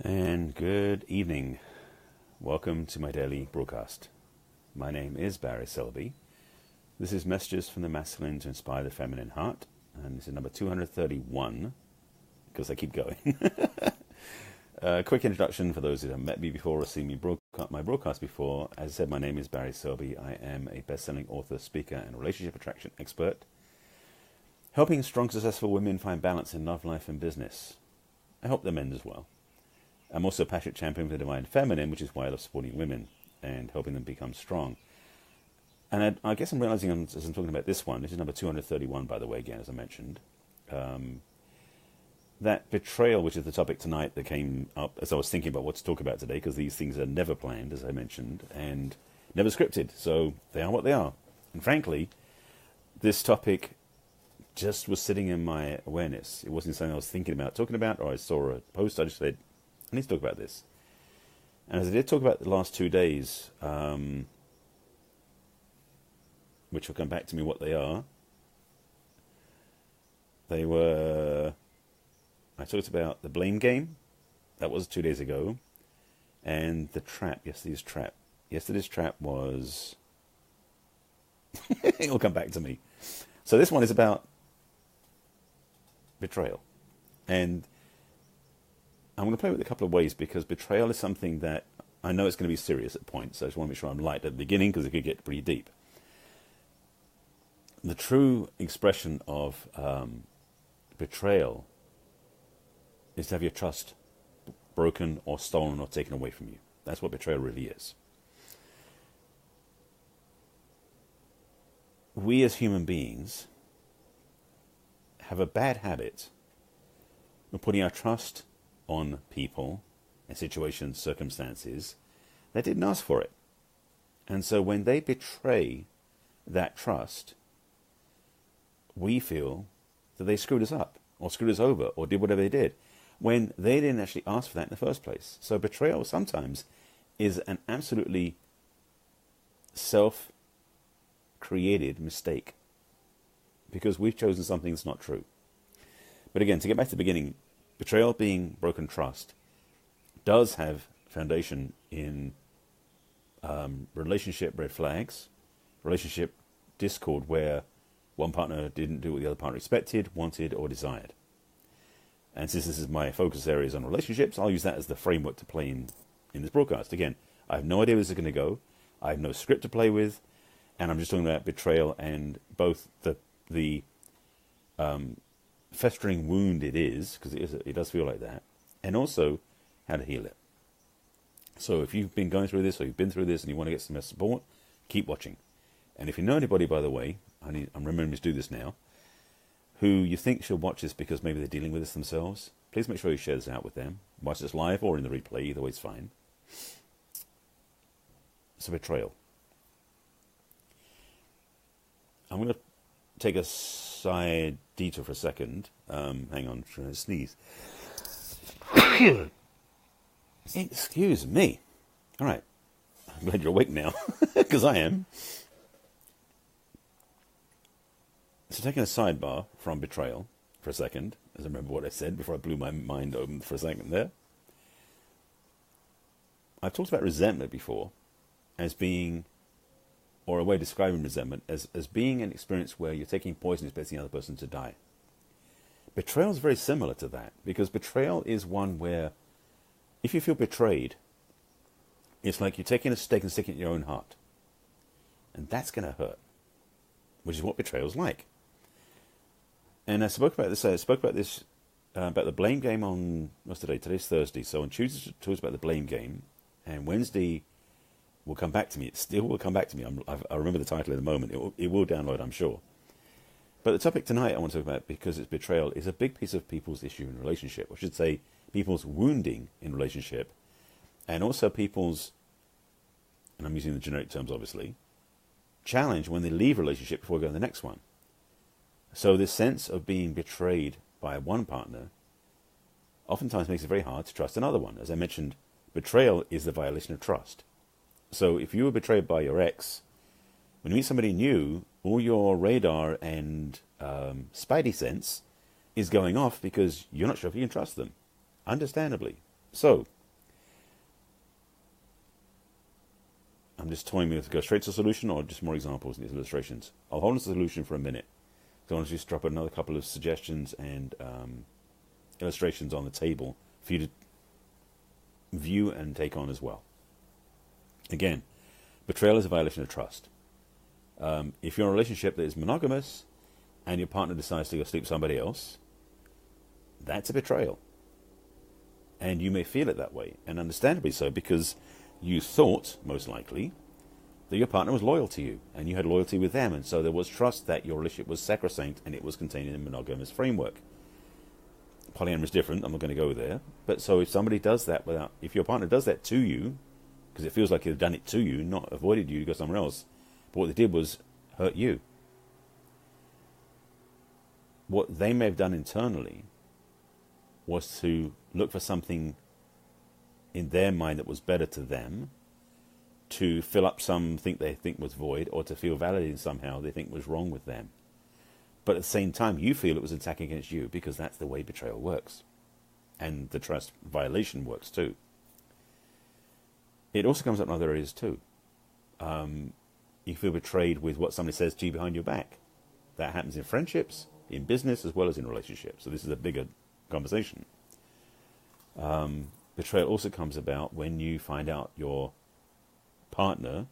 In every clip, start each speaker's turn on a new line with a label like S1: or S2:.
S1: And good evening. Welcome to my daily broadcast. My name is Barry Selby. This is Messages from the Masculine to Inspire the Feminine Heart. And this is number 231, because I keep going. Quick introduction for those who haven't met me before or seen me my broadcast before. As I said, my name is Barry Selby. I am a best-selling author, speaker, and relationship attraction expert, helping strong, successful women find balance in love, life, and business. I help the men as well. I'm also a passionate champion for the divine feminine, which is why I love supporting women and helping them become strong. And I guess I'm realizing as I'm talking about this is number 231, by the way, again, as I mentioned, that betrayal, which is the topic tonight that came up as I was thinking about what to talk about today, because these things are never planned, as I mentioned, and never scripted. So they are what they are. And frankly, this topic just was sitting in my awareness. It wasn't something I was thinking about talking about, or I saw a post, I just said, I need to talk about this. And as I did talk about the last 2 days, which will come back to me what they are, I talked about the blame game. That was 2 days ago. And the trap, yesterday's trap. Yesterday's trap was... It'll come back to me. So this one is about betrayal. And I'm going to play with it a couple of ways, because betrayal is something that I know it's going to be serious at points. So I just want to make sure I'm light at the beginning, because it could get pretty deep. The true expression of betrayal is to have your trust broken or stolen or taken away from you. That's what betrayal really is. We as human beings have a bad habit of putting our trust on people and situations, circumstances that didn't ask for it. And so when they betray that trust, we feel that they screwed us up or screwed us over or did whatever they did when they didn't actually ask for that in the first place. So betrayal sometimes is an absolutely self-created mistake because we've chosen something that's not true. But again, to get back to the beginning, betrayal, being broken trust, does have foundation in relationship red flags, relationship discord where one partner didn't do what the other partner expected, wanted, or desired. And since this is my focus areas on relationships, I'll use that as the framework to play in this broadcast. Again, I have no idea where this is going to go. I have no script to play with, and I'm just talking about betrayal and both the festering wound it is, because it does feel like that, and also how to heal it. So if you've been going through this or you've been through this and you want to get some support, keep watching. And if you know anybody, by the way, I'm remembering to do this now, who you think should watch this because maybe they're dealing with this themselves, please make sure you share this out with them. Watch this live or in the replay, either way is fine. So betrayal. I'm going to take a side detour for a second. Hang on, I'm trying to sneeze. Excuse me. All right. I'm glad you're awake now, because I am. So taking a sidebar from betrayal for a second, as I remember what I said before I blew my mind open for a second there. I've talked about resentment before as being, or a way of describing resentment, as being an experience where you're taking poison expecting the other person to die. Betrayal is very similar to that, because betrayal is one where if you feel betrayed, it's like you're taking a stake and sticking it in your own heart. And that's going to hurt, which is what betrayal is like. And I spoke about this about the blame game on, what's today? Today's Thursday. So on Tuesday, I talked about the blame game, and Wednesday will come back to me. It still will come back to me. I remember the title in a moment. It will download, I'm sure. But the topic tonight I want to talk about, because it's betrayal, is a big piece of people's issue in relationship. I should say people's wounding in relationship, and also people's, and I'm using the generic terms obviously, challenge when they leave a relationship before going to the next one. So this sense of being betrayed by one partner oftentimes makes it very hard to trust another one. As I mentioned, betrayal is the violation of trust. So if you were betrayed by your ex, when you meet somebody new, all your radar and spidey sense is going off because you're not sure if you can trust them. Understandably. So, I'm just toying with go straight to a solution or just more examples and illustrations. I'll hold on to the solution for a minute. So I want to just drop another couple of suggestions and illustrations on the table for you to view and take on as well. Again, betrayal is a violation of trust. If you're in a relationship that is monogamous and your partner decides to go sleep with somebody else, that's a betrayal. And you may feel it that way, and understandably so, because you thought, most likely, that your partner was loyal to you, and you had loyalty with them, and so there was trust that your relationship was sacrosanct, and it was contained in a monogamous framework. Polyamory is different, I'm not going to go there, but so if somebody does that if your partner does that to you, because it feels like they've done it to you, not avoided you to go somewhere else, but what they did was hurt you. What they may have done internally was to look for something in their mind that was better to them, to fill up something they think was void, or to feel validated somehow they think was wrong with them. But at the same time, you feel it was attacking against you, because that's the way betrayal works. And the trust violation works too. It also comes up in other areas too. You feel betrayed with what somebody says to you behind your back. That happens in friendships, in business, as well as in relationships. So this is a bigger conversation. Betrayal also comes about when you find out your partner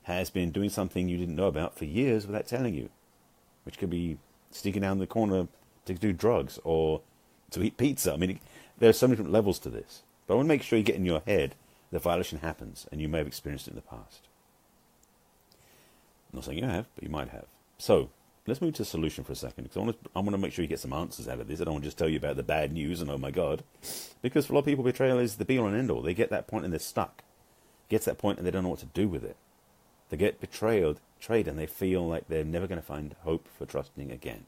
S1: has been doing something you didn't know about for years without telling you, which could be sneaking down the corner to do drugs or to eat pizza. I mean, there are so many different levels to this. But I want to make sure you get in your head the violation happens, and you may have experienced it in the past. I'm not saying you have, but you might have. So let's move to a solution for a second, because I want to make sure you get some answers out of this. I don't want to just tell you about the bad news and oh my God, because for a lot of people, betrayal is the be-all and end-all. They get that point and they're stuck. Gets that point and they don't know what to do with it. They get betrayed, and they feel like they're never going to find hope for trusting again.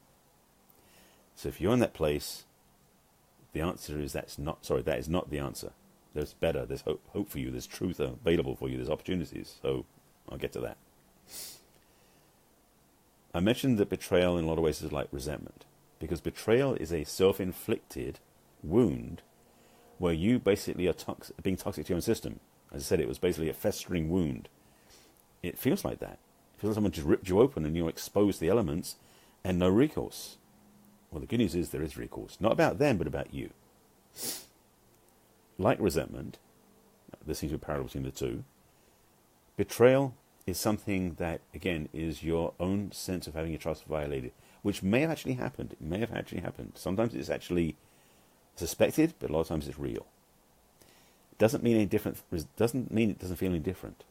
S1: So if you're in that place, the answer is that is not the answer. There's better. There's hope for you. There's truth available for you. There's opportunities. So I'll get to that. I mentioned that betrayal in a lot of ways is like resentment, because betrayal is a self-inflicted wound where you basically are being toxic to your own system. As I said, it was basically a festering wound. It feels like that. It feels like someone just ripped you open and you're exposed to the elements and no recourse. Well, the good news is there is recourse. Not about them, but about you. Like resentment, there seems to be a parallel between the two, betrayal is something that, again, is your own sense of having your trust violated, which may have actually happened. It may have actually happened. Sometimes it's actually suspected, but a lot of times it's real. Doesn't mean any different. Doesn't mean it doesn't feel any different.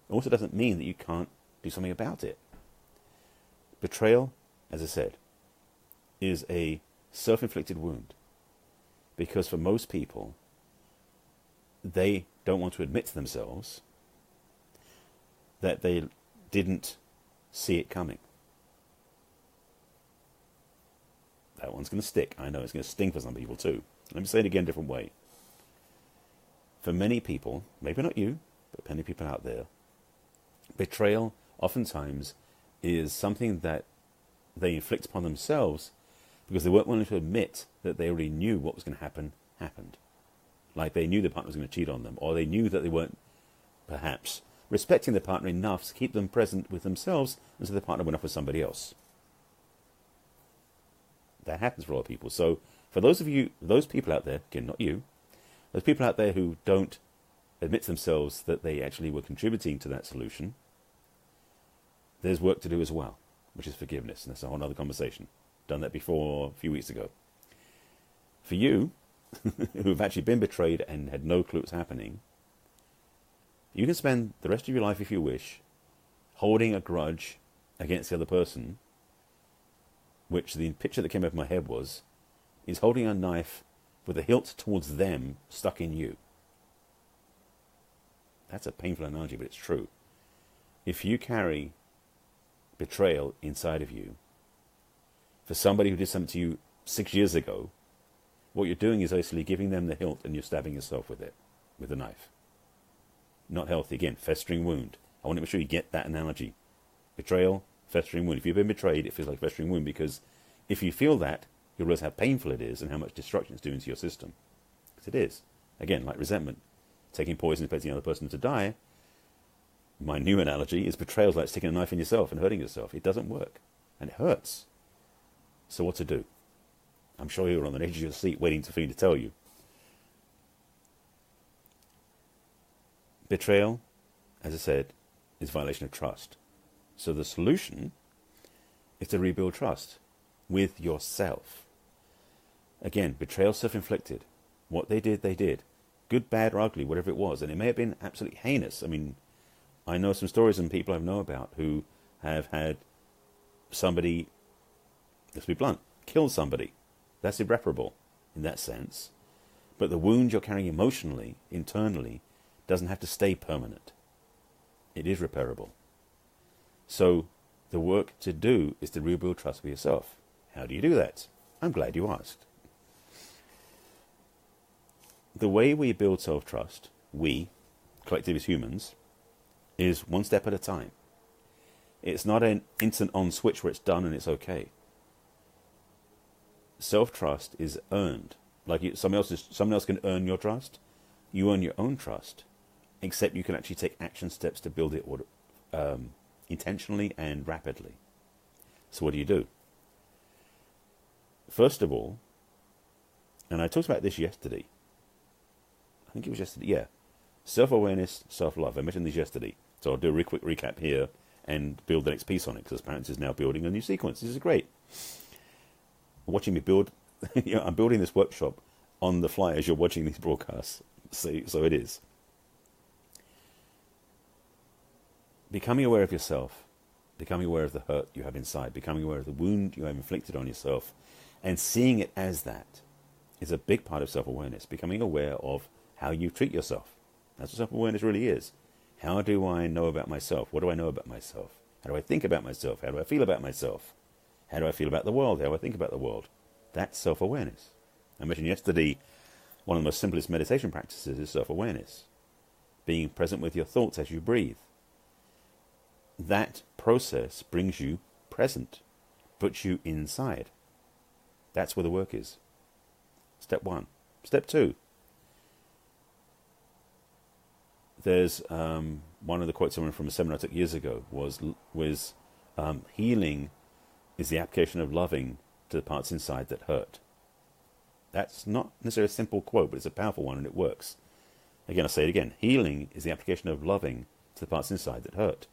S1: It also doesn't mean that you can't do something about it. Betrayal, as I said, is a self-inflicted wound, because for most people, they don't want to admit to themselves that they didn't see it coming. That one's going to stick. I know it's going to sting for some people too. Let me say it again a different way. For many people, maybe not you, but many people out there, betrayal oftentimes is something that they inflict upon themselves because they weren't willing to admit that they already knew what was going to happen happened. Like they knew their partner was going to cheat on them, or they knew that they weren't, perhaps, respecting their partner enough to keep them present with themselves, and so their partner went off with somebody else. That happens for a lot of people. So for those people out there, again, not you, those people out there who don't admit to themselves that they actually were contributing to that solution, there's work to do as well, which is forgiveness, and that's a whole other conversation. Done that before a few weeks ago. For you, who have actually been betrayed and had no clue what's happening, you can spend the rest of your life, if you wish, holding a grudge against the other person, which the picture that came over my head is holding a knife with the hilt towards them stuck in you. That's a painful analogy, but it's true. If you carry betrayal inside of you for somebody who did something to you 6 years ago, what you're doing is basically giving them the hilt and you're stabbing yourself with it, with a knife. Not healthy. Again, festering wound. I want to make sure you get that analogy. Betrayal, festering wound. If you've been betrayed, it feels like a festering wound, because if you feel that, you'll realize how painful it is and how much destruction it's doing to your system. Because it is. Again, like resentment, taking poison, expecting the other person to die. My new analogy is betrayal is like sticking a knife in yourself and hurting yourself. It doesn't work, and it hurts. So what to do? I'm sure you're on the edge of your seat waiting for me to tell you. Betrayal, as I said, is violation of trust. So the solution is to rebuild trust with yourself. Again, betrayal self-inflicted. What they did, they did. Good, bad, or ugly, whatever it was. And it may have been absolutely heinous. I mean, I know some stories and people I know about who have had somebody, let's be blunt, kill somebody. That's irreparable in that sense. But the wound you're carrying emotionally, internally, doesn't have to stay permanent. It is repairable. So the work to do is to rebuild trust with yourself. How do you do that? I'm glad you asked. The way we build self-trust, we, collective as humans, is one step at a time. It's not an instant on switch where it's done and it's okay. Self-trust is earned. Like someone else can earn your trust. You earn your own trust, except you can actually take action steps to build it intentionally and rapidly. So what do? First of all, and I talked about this yesterday. I think it was yesterday, yeah. Self-awareness, self-love. I mentioned this yesterday. So I'll do a really quick recap here and build the next piece on it, because Parents is now building a new sequence. This is great. Watching me build, I'm building this workshop on the fly as you're watching these broadcasts. So it is. Becoming aware of yourself, becoming aware of the hurt you have inside, becoming aware of the wound you have inflicted on yourself, and seeing it as that is a big part of self-awareness. Becoming aware of how you treat yourself. That's what self-awareness really is. How do I know about myself? What do I know about myself? How do I think about myself? How do I feel about myself? How do I feel about the world? How do I think about the world? That's self-awareness. I mentioned yesterday, one of the most simplest meditation practices is self-awareness. Being present with your thoughts as you breathe. That process brings you present, puts you inside. That's where the work is. Step 1. Step 2. There's one of the quotes I remember from a seminar I took years ago was healing is the application of loving to the parts inside that hurt. That's not necessarily a simple quote, but it's a powerful one and it works. Again, I'll say it again. Healing is the application of loving to the parts inside that hurt.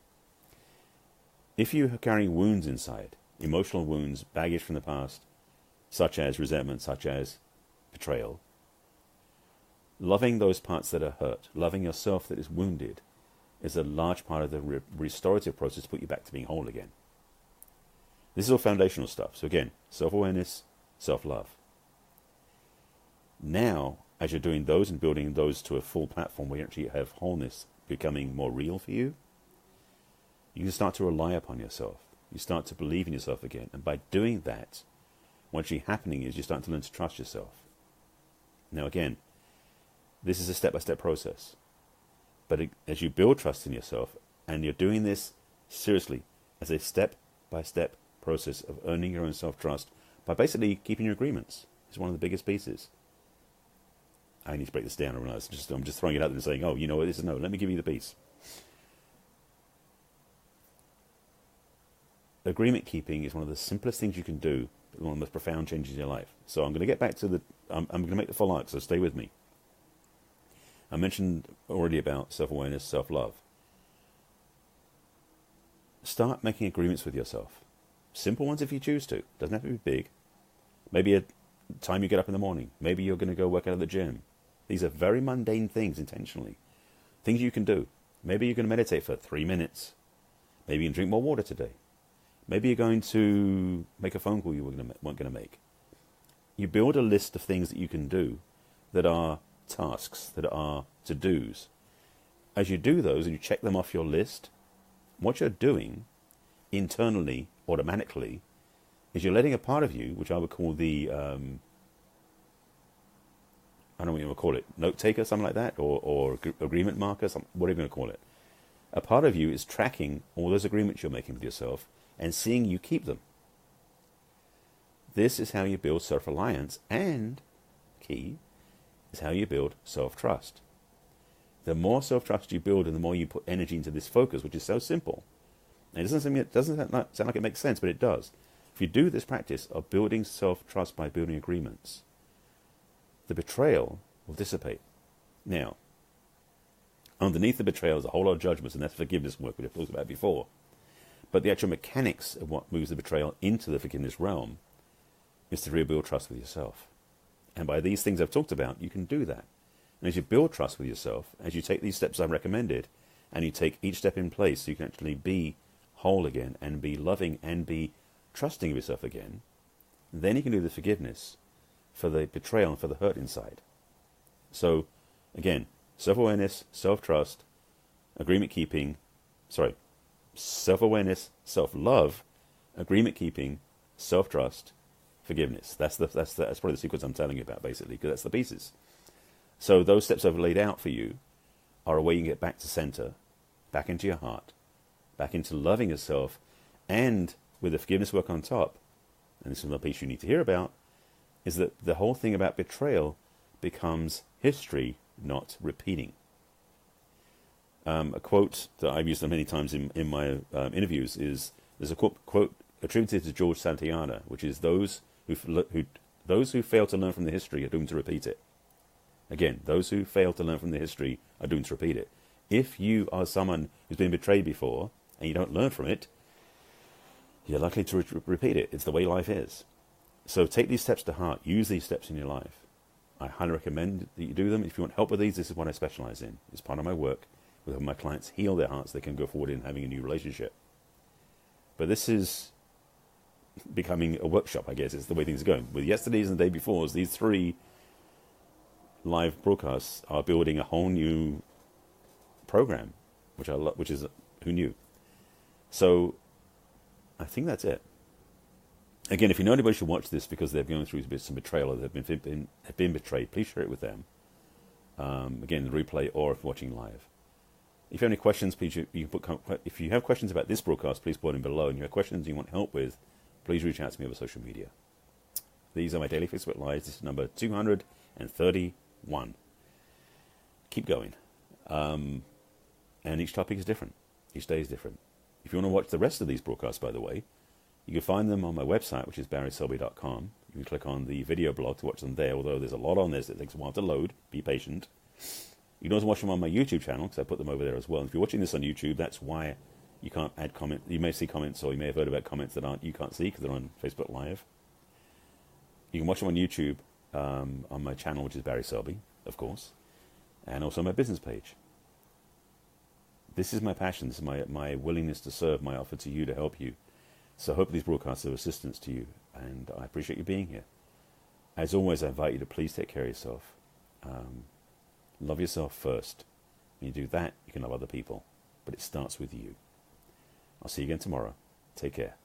S1: If you are carrying wounds inside, emotional wounds, baggage from the past, such as resentment, such as betrayal, loving those parts that are hurt, loving yourself that is wounded, is a large part of the restorative process to put you back to being whole again. This is all foundational stuff. So again, self-awareness, self-love. Now, as you're doing those and building those to a full platform where you actually have wholeness becoming more real for you, you can start to rely upon yourself. You start to believe in yourself again. And by doing that, what's actually happening is you start to learn to trust yourself. Now again, this is a step-by-step process. But as you build trust in yourself, and you're doing this seriously, as a step-by-step process of earning your own self-trust, by basically keeping your agreements, is one of the biggest pieces. I need to break this down, I realize. I'm just throwing it out there and saying, oh, you know what, this is no, let me give you the piece. Agreement keeping is one of the simplest things you can do, but one of the most profound changes in your life. So I'm going to get back to I'm going to make the full arc, so stay with me. I mentioned already about self-awareness, self-love. Start making agreements with yourself. Simple ones if you choose to. Doesn't have to be big. Maybe a time you get up in the morning. Maybe you're going to go work out at the gym. These are very mundane things intentionally. Things you can do. Maybe you're going to meditate for 3 minutes. Maybe you can drink more water today. Maybe you're going to make a phone call you weren't going to make. You build a list of things that you can do that are tasks, that are to-dos. As you do those and you check them off your list, what you're doing internally, automatically, is you're letting a part of you, which I would call the, I don't know what you want to call it, note taker, something like that, or agreement marker, whatever you're going to call it. A part of you is tracking all those agreements you're making with yourself and seeing you keep them. This is how you build self-reliance, and, key, is how you build self-trust. The more self-trust you build and the more you put energy into this focus, which is so simple. And it doesn't sound like it makes sense, but it does. If you do this practice of building self-trust by building agreements, the betrayal will dissipate. Now, underneath the betrayal is a whole lot of judgments, and that's forgiveness work we talked about before. But the actual mechanics of what moves the betrayal into the forgiveness realm is to rebuild trust with yourself. And by these things I've talked about, you can do that. And as you build trust with yourself, as you take these steps I've recommended, and you take each step in place so you can actually be whole again and be loving and be trusting of yourself again, then you can do the forgiveness for the betrayal and for the hurt inside. So, again, self-awareness, self-trust, self-awareness, self-love, agreement-keeping, self-trust, forgiveness. That's probably the sequence I'm telling you about, basically, because that's the pieces. So those steps I've laid out for you are a way you can get back to center, back into your heart, back into loving yourself, and with the forgiveness work on top, and this is another piece you need to hear about, is that the whole thing about betrayal becomes history, not repeating. A quote that I've used many times in my interviews there's a quote attributed to George Santayana, which is those who fail to learn from the history are doomed to repeat it. Again, those who fail to learn from the history are doomed to repeat it. If you are someone who's been betrayed before and you don't learn from it, you're likely to repeat it. It's the way life is. So take these steps to heart. Use these steps in your life. I highly recommend that you do them. If you want help with these, this is what I specialize in. It's part of my work with helping my clients heal their hearts so they can go forward in having a new relationship. But this is becoming a workshop, I guess. It's the way things are going. With yesterday's and the day before's, these 3 live broadcasts are building a whole new program, which is who knew. So I think that's it. Again, if you know anybody should watch this because they're going through some betrayal or they've been betrayed, please share it with them. Again, the replay or if watching live. If you have any questions, please if you have questions about this broadcast, please put them below. And if you have questions you want help with, please reach out to me over social media. These are my daily Facebook Lives. This is number 231. Keep going. And each topic is different. Each day is different. If you want to watch the rest of these broadcasts, by the way, you can find them on my website, which is barryselby.com. You can click on the video blog to watch them there, although there's a lot on this that takes a while to load. Be patient. You can also watch them on my YouTube channel, because I put them over there as well. And if you're watching this on YouTube, that's why you can't add comments. You may see comments, or you may have heard about comments that you can't see because they're on Facebook Live. You can watch them on YouTube on my channel, which is Barry Selby, of course, and also my business page. This is my passion. This is my willingness to serve, my offer to you to help you. So I hope these broadcasts are of assistance to you, and I appreciate you being here. As always, I invite you to please take care of yourself. Love yourself first. When you do that, you can love other people. But it starts with you. I'll see you again tomorrow. Take care.